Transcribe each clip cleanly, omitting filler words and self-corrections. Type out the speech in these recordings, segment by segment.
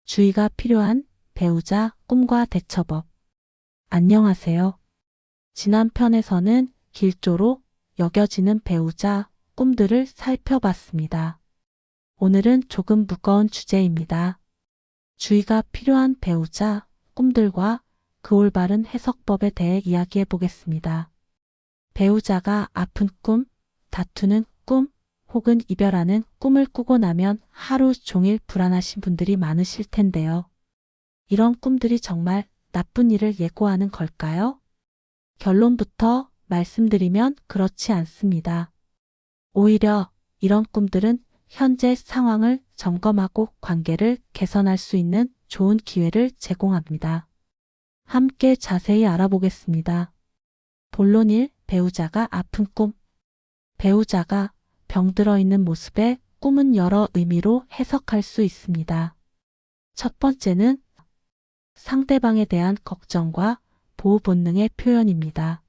주의가 필요한 배우자 꿈과 대처법. 안녕하세요. 지난 편에서는 길조로 여겨지는 배우자 꿈들을 살펴봤습니다. 오늘은 조금 무거운 주제입니다. 주의가 필요한 배우자 꿈들과 그 올바른 해석법에 대해 이야기해 보겠습니다. 배우자가 아픈 꿈, 다투는 꿈, 혹은 이별하는 꿈을 꾸고 나면 하루 종일 불안하신 분들이 많으실 텐데요. 이런 꿈들이 정말 나쁜 일을 예고하는 걸까요? 결론부터 말씀드리면 그렇지 않습니다. 오히려 이런 꿈들은 현재 상황을 점검하고 관계를 개선할 수 있는 좋은 기회를 제공합니다. 함께 자세히 알아보겠습니다. 본론 1. 배우자가 아픈 꿈. 배우자가 병들어 있는 모습에 꿈은 여러 의미로 해석할 수 있습니다. 첫 번째는 상대방에 대한 걱정과 보호 본능의 표현입니다.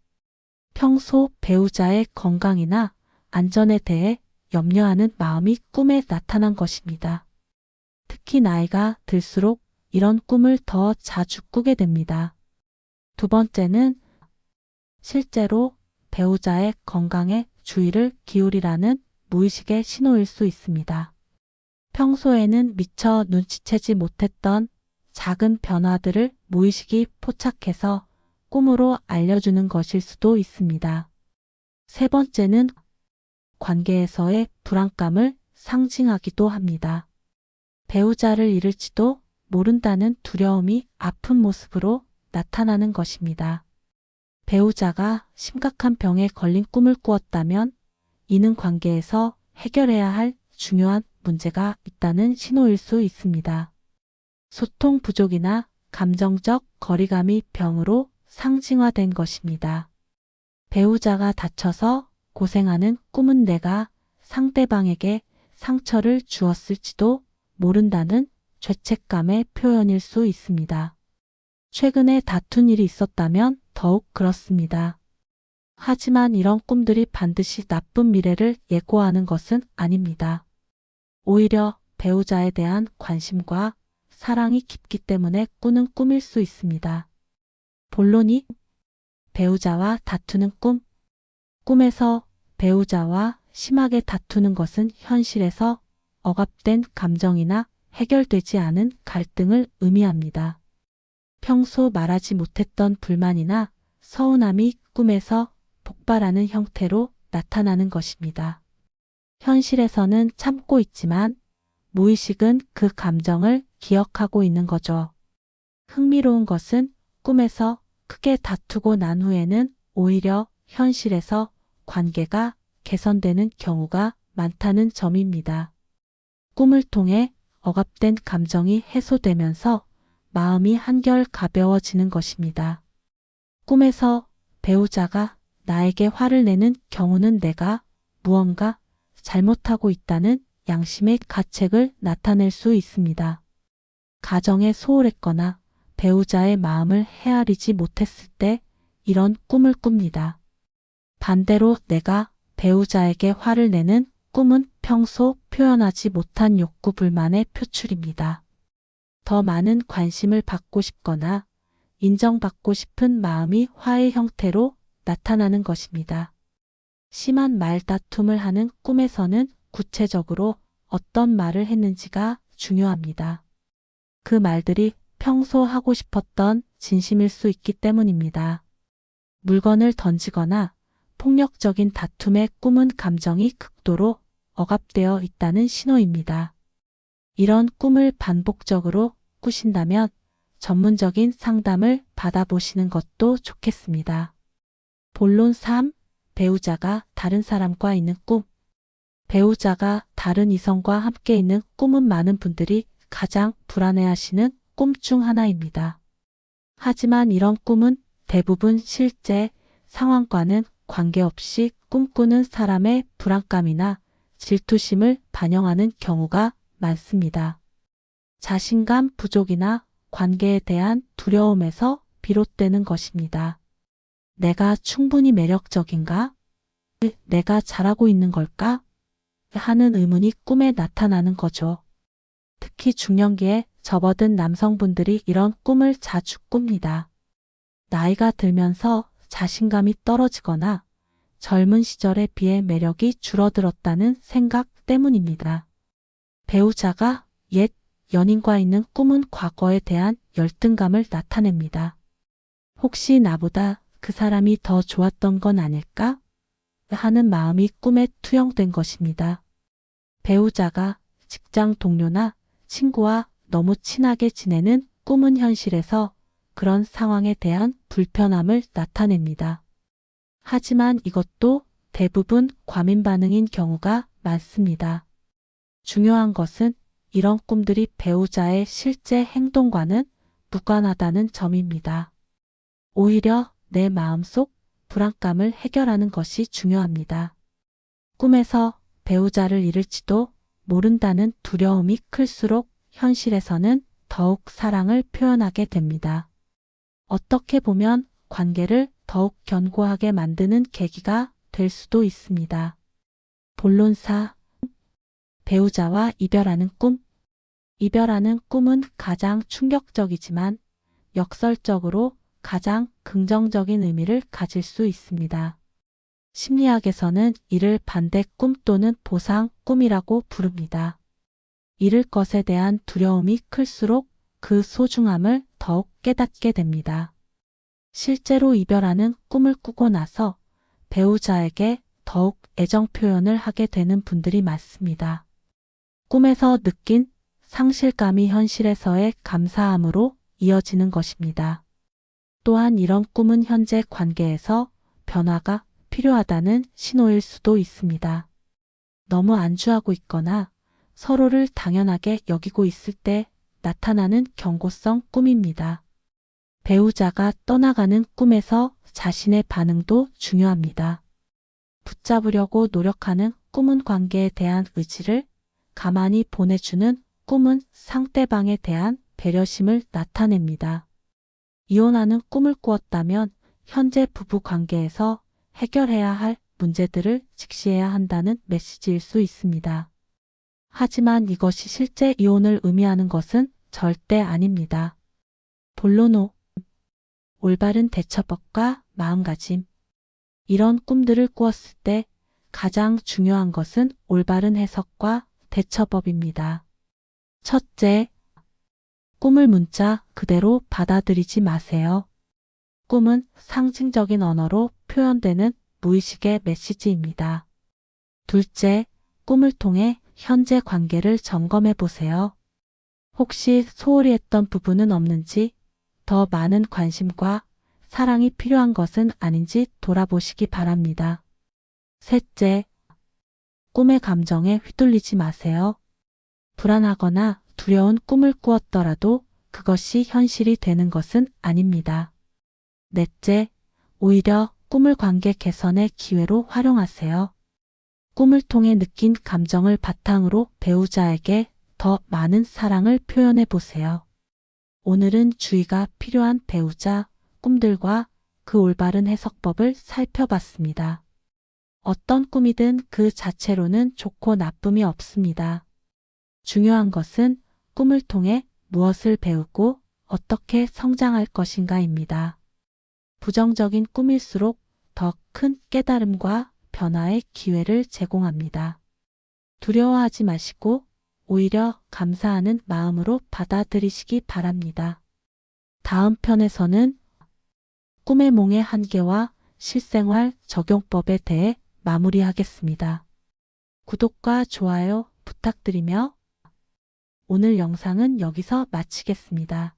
평소 배우자의 건강이나 안전에 대해 염려하는 마음이 꿈에 나타난 것입니다. 특히 나이가 들수록 이런 꿈을 더 자주 꾸게 됩니다. 두 번째는 실제로 배우자의 건강에 주의를 기울이라는 무의식의 신호일 수 있습니다. 평소에는 미처 눈치채지 못했던 작은 변화들을 무의식이 포착해서 꿈으로 알려주는 것일 수도 있습니다. 세 번째는 관계에서의 불안감을 상징하기도 합니다. 배우자를 잃을지도 모른다는 두려움이 아픈 모습으로 나타나는 것입니다. 배우자가 심각한 병에 걸린 꿈을 꾸었다면 이는 관계에서 해결해야 할 중요한 문제가 있다는 신호일 수 있습니다. 소통 부족이나 감정적 거리감이 병으로 상징화된 것입니다. 배우자가 다쳐서 고생하는 꿈은 내가 상대방에게 상처를 주었을지도 모른다는 죄책감의 표현일 수 있습니다. 최근에 다툰 일이 있었다면 더욱 그렇습니다. 하지만 이런 꿈들이 반드시 나쁜 미래를 예고하는 것은 아닙니다. 오히려 배우자에 대한 관심과 사랑이 깊기 때문에 꾸는 꿈일 수 있습니다. 본론이 배우자와 다투는 꿈. 꿈에서 배우자와 심하게 다투는 것은 현실에서 억압된 감정이나 해결되지 않은 갈등을 의미합니다. 평소 말하지 못했던 불만이나 서운함이 꿈에서 폭발하는 형태로 나타나는 것입니다. 현실에서는 참고 있지만 무의식은 그 감정을 기억하고 있는 거죠. 흥미로운 것은 꿈에서 크게 다투고 난 후에는 오히려 현실에서 관계가 개선되는 경우가 많다는 점입니다. 꿈을 통해 억압된 감정이 해소되면서 마음이 한결 가벼워지는 것입니다. 꿈에서 배우자가 나에게 화를 내는 경우는 내가 무언가 잘못하고 있다는 양심의 가책을 나타낼 수 있습니다. 가정에 소홀했거나 배우자의 마음을 헤아리지 못했을 때 이런 꿈을 꿉니다. 반대로 내가 배우자에게 화를 내는 꿈은 평소 표현하지 못한 욕구 불만의 표출입니다. 더 많은 관심을 받고 싶거나 인정받고 싶은 마음이 화의 형태로 나타나는 것입니다. 심한 말다툼을 하는 꿈에서는 구체적으로 어떤 말을 했는지가 중요합니다. 그 말들이 평소 하고 싶었던 진심일 수 있기 때문입니다. 물건을 던지거나 폭력적인 다툼에 꿈은 감정이 극도로 억압되어 있다는 신호입니다. 이런 꿈을 반복적으로 꾸신다면 전문적인 상담을 받아보시는 것도 좋겠습니다. 본론 3. 배우자가 다른 사람과 있는 꿈. 배우자가 다른 이성과 함께 있는 꿈은 많은 분들이 가장 불안해하시는 꿈 중 하나입니다. 하지만 이런 꿈은 대부분 실제 상황과는 관계없이 꿈꾸는 사람의 불안감이나 질투심을 반영하는 경우가 많습니다. 자신감 부족이나 관계에 대한 두려움에서 비롯되는 것입니다. 내가 충분히 매력적인가? 내가 잘하고 있는 걸까? 하는 의문이 꿈에 나타나는 거죠. 특히 중년기에 접어든 남성분들이 이런 꿈을 자주 꿉니다. 나이가 들면서 자신감이 떨어지거나 젊은 시절에 비해 매력이 줄어들었다는 생각 때문입니다. 배우자가 옛 연인과 있는 꿈은 과거에 대한 열등감을 나타냅니다. 혹시 나보다 그 사람이 더 좋았던 건 아닐까? 하는 마음이 꿈에 투영된 것입니다. 배우자가 직장 동료나 친구와 너무 친하게 지내는 꿈은 현실에서 그런 상황에 대한 불편함을 나타냅니다. 하지만 이것도 대부분 과민 반응인 경우가 많습니다. 중요한 것은 이런 꿈들이 배우자의 실제 행동과는 무관하다는 점입니다. 오히려 내 마음속 불안감을 해결하는 것이 중요합니다. 꿈에서 배우자를 잃을지도 모른다는 두려움이 클수록 현실에서는 더욱 사랑을 표현하게 됩니다. 어떻게 보면 관계를 더욱 견고하게 만드는 계기가 될 수도 있습니다. 본론사 배우자와 이별하는 꿈. 이별하는 꿈은 가장 충격적이지만 역설적으로 가장 긍정적인 의미를 가질 수 있습니다. 심리학에서는 이를 반대 꿈 또는 보상 꿈이라고 부릅니다. 잃을 것에 대한 두려움이 클수록 그 소중함을 더욱 깨닫게 됩니다. 실제로 이별하는 꿈을 꾸고 나서 배우자에게 더욱 애정 표현을 하게 되는 분들이 많습니다. 꿈에서 느낀 상실감이 현실에서의 감사함으로 이어지는 것입니다. 또한 이런 꿈은 현재 관계에서 변화가 필요하다는 신호일 수도 있습니다. 너무 안주하고 있거나 서로를 당연하게 여기고 있을 때 나타나는 경고성 꿈입니다. 배우자가 떠나가는 꿈에서 자신의 반응도 중요합니다. 붙잡으려고 노력하는 꿈은 관계에 대한 의지를 가만히 보내주는 꿈은 상대방에 대한 배려심을 나타냅니다. 이혼하는 꿈을 꾸었다면 현재 부부 관계에서 해결해야 할 문제들을 직시해야 한다는 메시지일 수 있습니다. 하지만 이것이 실제 이혼을 의미하는 것은 절대 아닙니다. 본론 5. 올바른 대처법과 마음가짐. 이런 꿈들을 꾸었을 때 가장 중요한 것은 올바른 해석과 대처법입니다. 첫째, 꿈을 문자 그대로 받아들이지 마세요. 꿈은 상징적인 언어로 표현되는 무의식의 메시지입니다. 둘째, 꿈을 통해 현재 관계를 점검해 보세요. 혹시 소홀히 했던 부분은 없는지, 더 많은 관심과 사랑이 필요한 것은 아닌지 돌아보시기 바랍니다. 셋째, 꿈의 감정에 휘둘리지 마세요. 불안하거나 두려운 꿈을 꾸었더라도 그것이 현실이 되는 것은 아닙니다. 넷째, 오히려 꿈을 관계 개선의 기회로 활용하세요. 꿈을 통해 느낀 감정을 바탕으로 배우자에게 더 많은 사랑을 표현해 보세요. 오늘은 주의가 필요한 배우자, 꿈들과 그 올바른 해석법을 살펴봤습니다. 어떤 꿈이든 그 자체로는 좋고 나쁨이 없습니다. 중요한 것은 꿈을 통해 무엇을 배우고 어떻게 성장할 것인가입니다. 부정적인 꿈일수록 더 큰 깨달음과 변화의 기회를 제공합니다. 두려워하지 마시고 오히려 감사하는 마음으로 받아들이시기 바랍니다. 다음 편에서는 꿈의 몽의 한계와 실생활 적용법에 대해 마무리하겠습니다. 구독과 좋아요 부탁드리며 오늘 영상은 여기서 마치겠습니다.